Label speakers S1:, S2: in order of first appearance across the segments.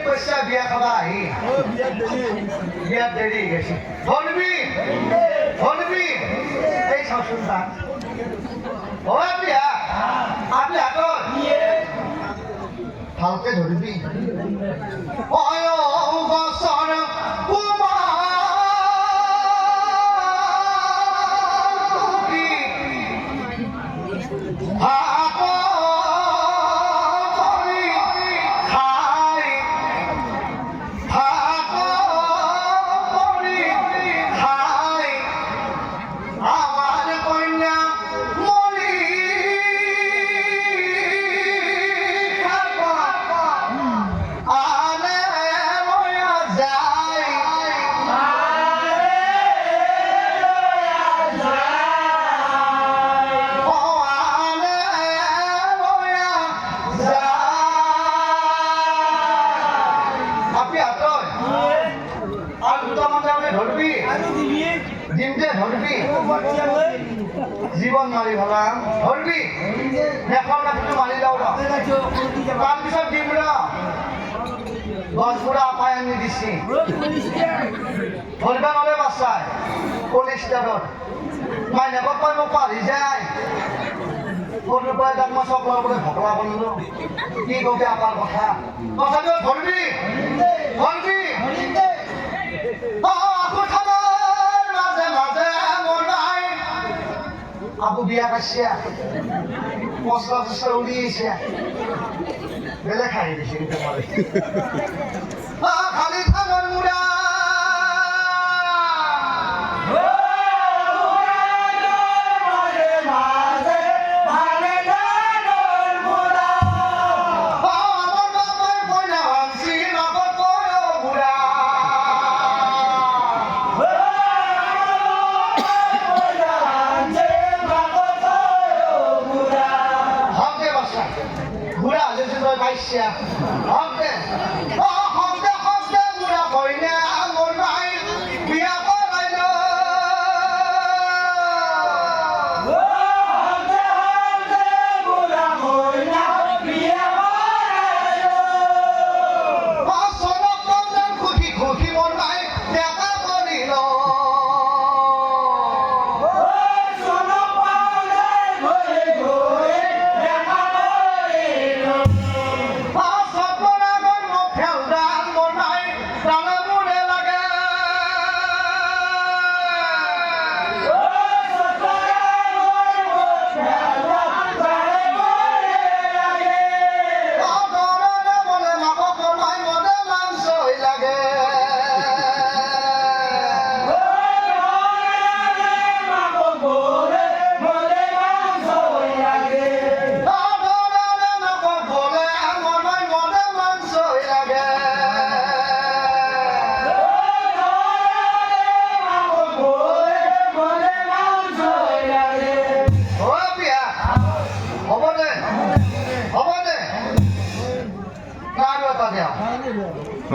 S1: কৈছে বিয়া খাবা আহি বিয়াত দেৰি গেছি ধরবি এই চাওচোন তাক ও বিয়া আপনি হাতত ভালকে ধরবি অয় বছর জীবন মারি ভালাম ধরবি এখন না কিন্তু মারি যাও তার পিছত দিম গছপুরা আপায় আমি দিছি ধরবে নলে বাসায় পলিস্টারত মাইনাকত কয় মোক পাহৰি যায় সৰুৰ পৰা তাক মই চকলৰ পৰা ভকলা বনিলো কি কবি আপাৰ কথা কথাটো ধৰবি আবু বিয়া পাইছে মশলা উলিয়েছে বেলে খাই দিছে খালি খাবার মুড়া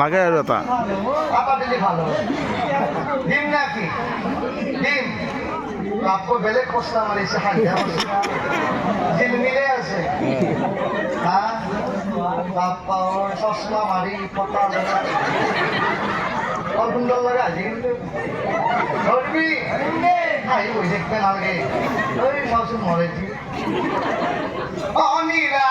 S2: লাগে আৰু এটা
S1: ডিম নাকি ডিম বাপু বেলেগ কষ্ট মাৰিছে জিলমিলে আছে বাপ্পাৰ চশমা মাৰি পতা বৰ সুন্দৰ লাগে আজিকালি ধৰবি আহি বহি থাকিব নালাগে এই চাওচোন মৰে অনিৰা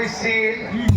S1: কৰিছিল